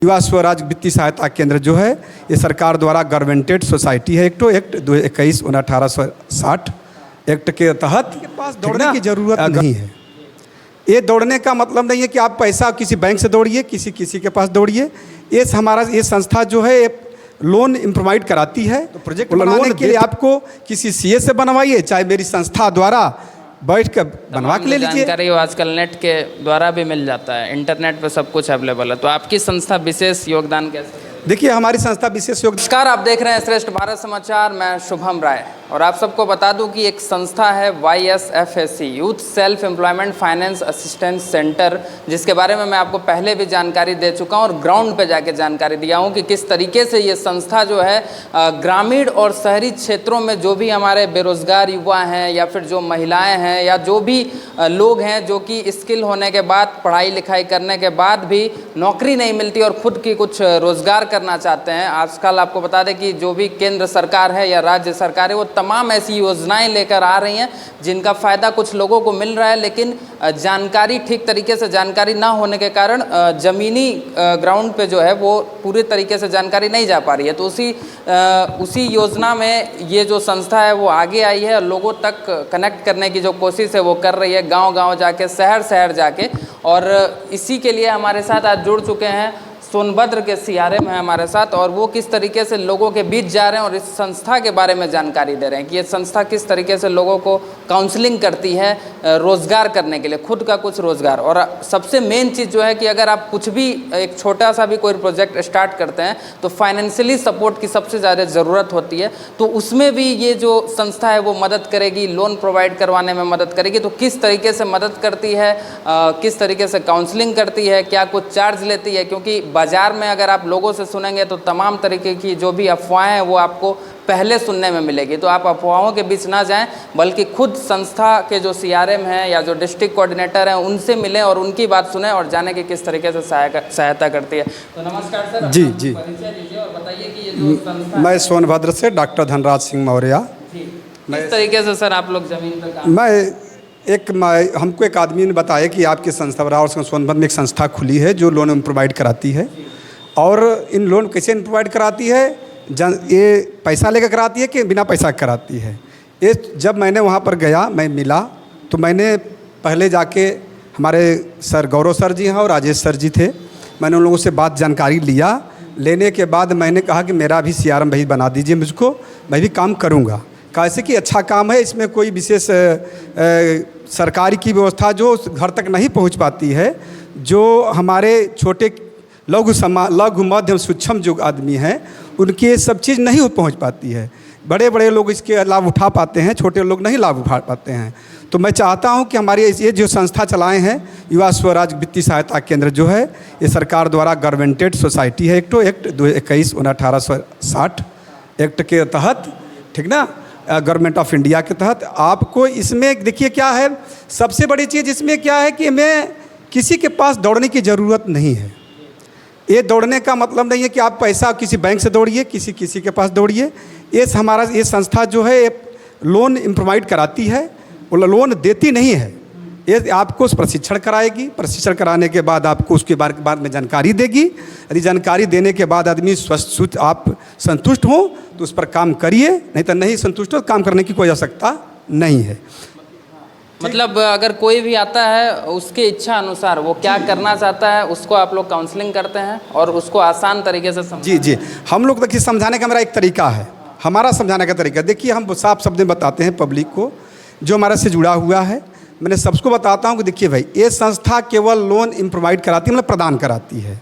युवा स्वराज वित्तीय सहायता केंद्र जो है ये सरकार द्वारा गवर्नमेंटेड सोसाइटी है। एक्ट 21/1860 एक्ट के तहत के पास दौड़ने की ज़रूरत नहीं है। ये दौड़ने का मतलब नहीं है कि आप पैसा किसी बैंक से दौड़िए, किसी के पास दौड़िए। ये संस्था जो है लोन इम्प्रोवाइड कराती है। तो प्रोजेक्ट बनाने के लिए आपको किसी सीए से बनवाइए, चाहे मेरी संस्था द्वारा बैठ कर बनवा के ले लीजिए। जानकारी आजकल नेट के द्वारा भी मिल जाता है, इंटरनेट पे सब कुछ अवेलेबल है। तो आपकी संस्था विशेष योगदान कैसे? देखिए, हमारी संस्था विशेष योगदान। नमस्कार, आप देख रहे हैं श्रेष्ठ भारत समाचार। मैं शुभम राय और आप सबको बता दूं कि एक संस्था है YSFAC, youth self employment finance assistance centre, जिसके बारे में मैं आपको पहले भी जानकारी दे चुका हूं और ग्राउंड पे जाके जानकारी दिया हूं कि किस तरीके से ये संस्था जो है ग्रामीण और शहरी क्षेत्रों में जो भी हमारे बेरोजगार युवा हैं या फिर जो महिलाएं हैं या जो भी लोग हैं जो कि स्किल होने के बाद, पढ़ाई लिखाई करने के बाद भी नौकरी नहीं मिलती और खुद की कुछ रोजगार करना चाहते हैं। आजकल आपको बता दें कि जो भी केंद्र सरकार है या राज्य सरकार है वो तमाम ऐसी योजनाएं लेकर आ रही हैं जिनका फ़ायदा कुछ लोगों को मिल रहा है, लेकिन जानकारी ठीक तरीके से जानकारी ना होने के कारण ज़मीनी ग्राउंड पे जो है वो पूरी तरीके से जानकारी नहीं जा पा रही है। तो उसी योजना में ये जो संस्था है वो आगे आई है और लोगों तक कनेक्ट करने की जो कोशिश है वो कर रही है, गाँव-गाँव जाके, शहर जाके। और इसी के लिए हमारे साथ आज जुड़ चुके हैं सोनभद्र के CRM है हमारे साथ, और वो किस तरीके से लोगों के बीच जा रहे हैं और इस संस्था के बारे में जानकारी दे रहे हैं कि ये संस्था किस तरीके से लोगों को काउंसलिंग करती है रोज़गार करने के लिए, खुद का कुछ रोज़गार। और सबसे मेन चीज़ जो है कि अगर आप कुछ भी एक छोटा सा भी कोई प्रोजेक्ट स्टार्ट करते हैं तो फाइनेंशियली सपोर्ट की सबसे ज़्यादा ज़रूरत होती है। तो उसमें भी ये जो संस्था है वो मदद करेगी, लोन प्रोवाइड करवाने में मदद करेगी। तो किस तरीके से मदद करती है, किस तरीके से काउंसलिंग करती है, क्या कुछ चार्ज लेती है, क्योंकि बाजार में अगर आप लोगों से सुनेंगे तो तमाम तरीके की जो भी अफवाहें हैं वो आपको पहले सुनने में मिलेगी। तो आप अफवाहों के बीच ना जाएं, बल्कि खुद संस्था के जो CRM हैं या जो डिस्ट्रिक्ट कोऑर्डिनेटर हैं उनसे मिलें और उनकी बात सुनें और जानें कि किस तरीके से सहायता करती है। तो नमस्कार सर, जी, परिचय दीजिए और बताइए कि ये जो संस्था। मैं सोनभद्र से डॉक्टर धनराज सिंह मौर्य। किस तरीके से सर आप लोग जमीन पर काम? हमको एक आदमी ने बताया कि आपकी संस्था और सोनभद्र में एक संस्था खुली है जो लोन प्रोवाइड कराती है। और इन लोन कैसे प्रोवाइड कराती है, ये पैसा लेकर कराती है कि बिना पैसा कराती है? ये जब मैंने वहाँ पर गया, मैं मिला, तो मैंने पहले जाके हमारे सर गौरव सर जी हैं और राजेश सर जी थे, मैंने उन लोगों से जानकारी लिया। लेने के बाद मैंने कहा कि मेरा भी CRM भाई बना दीजिए मुझको, मैं भी काम करूँगा। कैसे कि अच्छा काम है, इसमें कोई विशेष सरकारी की व्यवस्था जो घर तक नहीं पहुंच पाती है, जो हमारे छोटे लघु मध्यम सूक्ष्म जो आदमी हैं उनकी ये सब चीज़ नहीं पहुंच पाती है। बड़े बड़े लोग इसके लाभ उठा पाते हैं, छोटे लोग नहीं लाभ उठा पाते हैं। तो मैं चाहता हूं कि हमारी ये जो संस्था चलाए हैं युवा स्वराज वित्तीय सहायता केंद्र जो है ये सरकार द्वारा गवर्नमेंटेड सोसाइटी है। एक्ट 21/1860 एक्ट के तहत, ठीक ना, गवर्नमेंट ऑफ इंडिया के तहत आपको इसमें देखिए क्या है, सबसे बड़ी चीज़ इसमें क्या है कि हमें किसी के पास दौड़ने की ज़रूरत नहीं है। ये दौड़ने का मतलब नहीं है कि आप पैसा किसी बैंक से दौड़िए, किसी के पास दौड़िए। ये संस्था जो है लोन इम्प्रोवाइड कराती है, वो लोन देती नहीं है। ये आपको प्रशिक्षण कराएगी, प्रशिक्षण कराने के बाद आपको उसके बाद में जानकारी देगी। यदि जानकारी देने के बाद आदमी स्वस्थ आप संतुष्ट हो तो उस पर काम करिए, नहीं तो नहीं संतुष्ट हो काम करने की कोई आवश्यकता नहीं है। मतलब अगर कोई भी आता है उसके इच्छा अनुसार वो क्या करना चाहता है उसको आप लोग काउंसलिंग करते हैं और उसको आसान तरीके से जी, हम लोग देखिए समझाने का मेरा एक तरीका है, हमारा समझाने का तरीका। देखिए, हम साफ शब्द में बताते हैं पब्लिक को जो हमारे से जुड़ा हुआ है। मैंने सबको बताता हूँ कि देखिए भाई, ये संस्था केवल लोन प्रोवाइड कराती है, मतलब प्रदान कराती है।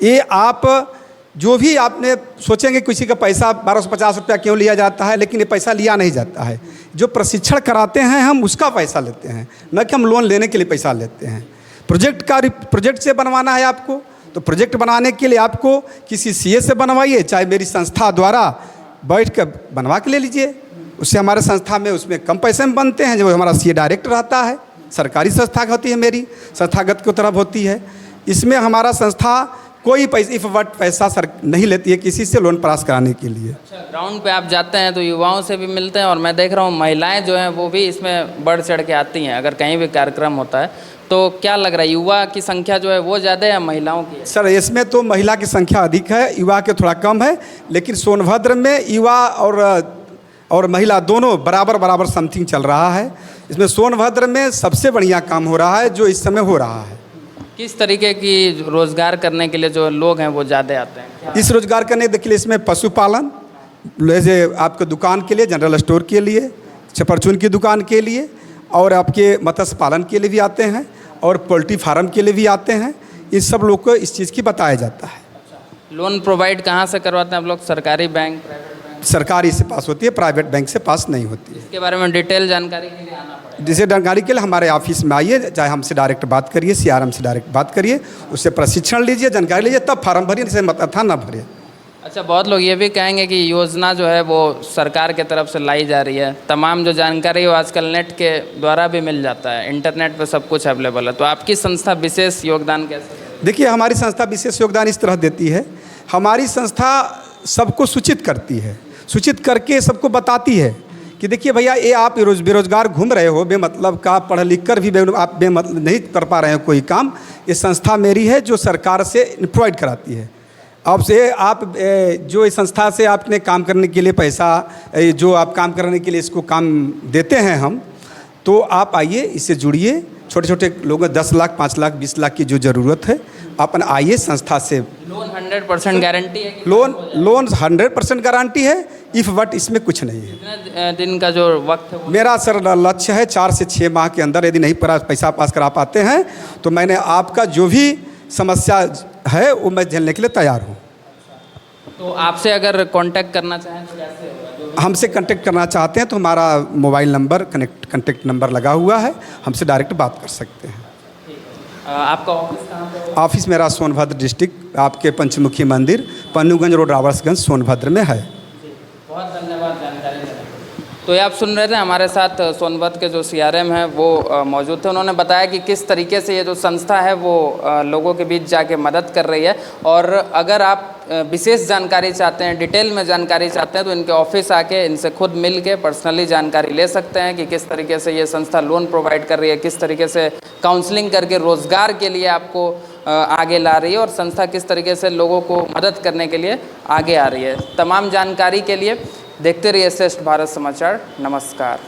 ये आप जो भी आपने सोचेंगे किसी का पैसा 1250 रुपया क्यों लिया जाता है, लेकिन ये पैसा लिया नहीं जाता है। जो प्रशिक्षण कराते हैं हम उसका पैसा लेते हैं, न कि हम लोन लेने के लिए पैसा लेते हैं। प्रोजेक्ट से बनवाना है आपको, तो प्रोजेक्ट बनाने के लिए आपको किसी CA से बनवाइए, चाहे मेरी संस्था द्वारा बैठ कर बनवा के ले लीजिए। उससे हमारे संस्था में उसमें कम पैसे में बनते हैं। जब हमारा CA डायरेक्ट रहता है, सरकारी संस्था होती है, मेरी संस्थागत की तरफ होती है। इसमें हमारा संस्था कोई पैसा सर नहीं लेती है किसी से लोन पास कराने के लिए। अच्छा, ग्राउंड पे आप जाते हैं तो युवाओं से भी मिलते हैं और मैं देख रहा हूँ महिलाएं जो हैं वो भी इसमें बढ़ चढ़ के आती हैं। अगर कहीं भी कार्यक्रम होता है तो क्या लग रहा है, युवा की संख्या जो है वो ज़्यादा है या महिलाओं की है? सर इसमें तो महिला की संख्या अधिक है, युवा के थोड़ा कम है, लेकिन सोनभद्र में युवा और महिला दोनों बराबर बराबर समथिंग चल रहा है। इसमें सोनभद्र में सबसे बढ़िया काम हो रहा है जो इस समय हो रहा है। किस तरीके की रोज़गार करने के लिए जो लोग हैं वो ज़्यादा आते हैं? इस रोजगार करने के लिए इसमें पशुपालन, जैसे आपके दुकान के लिए, जनरल स्टोर के लिए, परचून की दुकान के लिए, और आपके मत्स्य पालन के लिए भी आते हैं और पोल्ट्री फार्म के लिए भी आते हैं। इस सब लोग को इस चीज़ की बताया जाता है। लोन प्रोवाइड कहाँ से करवाते हैं आप लोग? सरकारी बैंक, प्राइवेट बैंक? सरकारी से पास होती है, प्राइवेट बैंक से पास नहीं होती है। इसके बारे में डिटेल जानकारी के लिए आना पड़ेगा। जिसे जानकारी के लिए हमारे ऑफिस में आइए, चाहे हमसे डायरेक्ट बात करिए, CRM से डायरेक्ट बात करिए, उससे प्रशिक्षण लीजिए, जानकारी लीजिए, तब फार्म भरिए, जैसे मत था ना भरिए। अच्छा, बहुत लोग ये भी कहेंगे कि योजना जो है वो सरकार के तरफ से लाई जा रही है, तमाम जो जानकारी है वो आजकल नेट के द्वारा भी मिल जाता है, इंटरनेट पे सब कुछ अवेलेबल है, तो आपकी संस्था विशेष योगदान कैसे? देखिए, हमारी संस्था विशेष योगदान इस तरह देती है, हमारी संस्था सबको सूचित करती है, सूचित करके सबको बताती है कि देखिए भैया, ये आप बेरोजगार घूम रहे हो, बेमतलब का पढ़ लिख कर भी आप बेमतलब नहीं कर पा रहे हैं कोई काम, ये संस्था मेरी है जो सरकार से प्रोवाइड कराती है। अब से आप जो इस संस्था से आपने काम करने के लिए पैसा, जो आप काम करने के लिए इसको काम देते हैं हम, तो आप आइए, इससे जुड़िए। छोटे छोटे लोगों 10 लाख, 5 लाख, 20 लाख की जो ज़रूरत है, अपन आइए संस्था से। लोन 100% गारंटी है? लोन 100% गारंटी है, इफ़ बट इसमें कुछ नहीं है। कितने दिन का जो वक्त है? मेरा सर लक्ष्य है 4 से 6 माह के अंदर, यदि नहीं पैसा पास करा पाते हैं तो मैंने आपका जो भी समस्या है वो मैं झेलने के लिए तैयार हूँ। तो आपसे अगर कांटेक्ट करना चाहें तो कैसे होगा? हमसे कांटेक्ट करना चाहते हैं तो हमारा मोबाइल नंबर, कांटेक्ट नंबर लगा हुआ है, हमसे डायरेक्ट बात कर सकते हैं। आपका ऑफिस कहाँ पे है? ऑफिस मेरा सोनभद्र डिस्ट्रिक्ट, आपके पंचमुखी मंदिर, पन्नूगंज रोड, रावर्सगंज, सोनभद्र में है। बहुत धन्यवाद जानकारी देने के लिए। तो ये आप सुन रहे थे, हमारे साथ सोनभद्र के जो CRM हैं वो मौजूद थे। उन्होंने बताया कि किस तरीके से ये जो संस्था है वो लोगों के बीच जाके मदद कर रही है, और अगर आप विशेष जानकारी चाहते हैं, डिटेल में जानकारी चाहते हैं, तो इनके ऑफिस आके इनसे खुद मिल के पर्सनली जानकारी ले सकते हैं कि किस तरीके से ये संस्था लोन प्रोवाइड कर रही है, किस तरीके से काउंसलिंग करके रोज़गार के लिए आपको आगे ला रही है, और संस्था किस तरीके से लोगों को मदद करने के लिए आगे आ रही है। तमाम जानकारी के लिए देखते रहिए श्रेष्ठ भारत समाचार। नमस्कार।